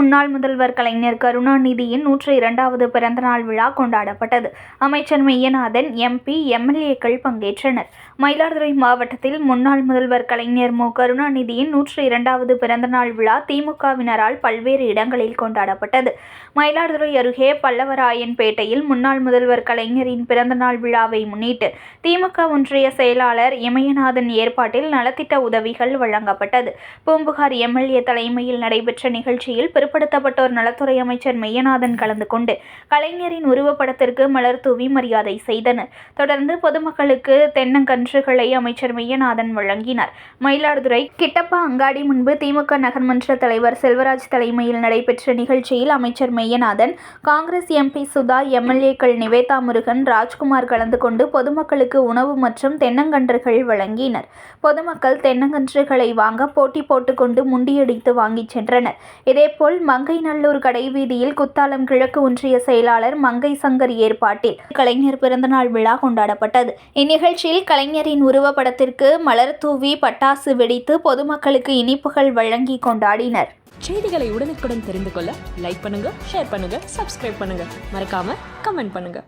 முன்னாள் முதல்வர் கலைஞர் கருணாநிதியின் 102வது பிறந்தநாள் விழா கொண்டாடப்பட்டது. அமைச்சர் மெய்யநாதன், எம்பி, எம்எல்ஏக்கள் பங்கேற்றனர். மயிலாடுதுறை மாவட்டத்தில் முன்னாள் முதல்வர் கலைஞர் மு. கருணாநிதியின் 102வது பிறந்தநாள் விழா திமுகவினரால் பல்வேறு இடங்களில் கொண்டாடப்பட்டது. மயிலாடுதுறை அருகே பல்லவராயன்பேட்டையில் முன்னாள் முதல்வர் கலைஞரின் பிறந்தநாள் விழாவை முன்னிட்டு திமுக ஒன்றிய செயலாளர் இமயநாதன் ஏற்பாட்டில் நலத்திட்ட உதவிகள் வழங்கப்பட்டது. பூம்புகார் எம்எல்ஏ தலைமையில் நடைபெற்ற நிகழ்ச்சியில் பிற்படுத்தப்பட்டோர் நலத்துறை அமைச்சர் மெய்யநாதன் கலந்து கொண்டு கலைஞரின் உருவப்படத்திற்கு மலர் தூவி மரியாதை செய்தனர். தொடர்ந்து பொதுமக்களுக்கு தென்னங்கன்றுகளை அமைச்சர் மெய்யநாதன் வழங்கினார். மயிலாடுதுறை கிட்டப்பா அங்காடி முன்பு திமுக நகர்மன்ற தலைவர் செல்வராஜ் தலைமையில் நடைபெற்ற நிகழ்ச்சியில் அமைச்சர் மெய்யநாதன், காங்கிரஸ் எம்பி சுதா, எம்எல்ஏக்கள் நிவேதா முருகன், ராஜ்குமார் கலந்து கொண்டு பொதுமக்களுக்கு உணவு மற்றும் தென்னங்கன்றுகள் வழங்கினர். பொதுமக்கள் தென்னங்கன்றுகளை வாங்க போட்டி போட்டுக்கொண்டு முண்டியடித்து வாங்கிச் சென்றனர். இதேபோல் மங்கைநல்லூர் கடைவீதியில் குத்தாலம் கிழக்கு ஒன்றிய செயலாளர் மங்கை சங்கர் ஏற்பாட்டில் கலைஞர் பிறந்தநாள் விழா கொண்டாடப்பட்டது. இந்நிகழ்ச்சியில் கலைஞரின் உருவப்படத்திற்கு மலர் தூவி பட்டாசு வெடித்து பொதுமக்களுக்கு இனிப்புகள் வழங்கி கொண்டாடினர். செய்திகளை உடனுக்குடன் தெரிந்து கொள்ள லைக் பண்ணுங்க, ஷேர் பண்ணுங்க, சப்ஸ்கிரைப் பண்ணுங்க, மறக்காம கமெண்ட் பண்ணுங்க.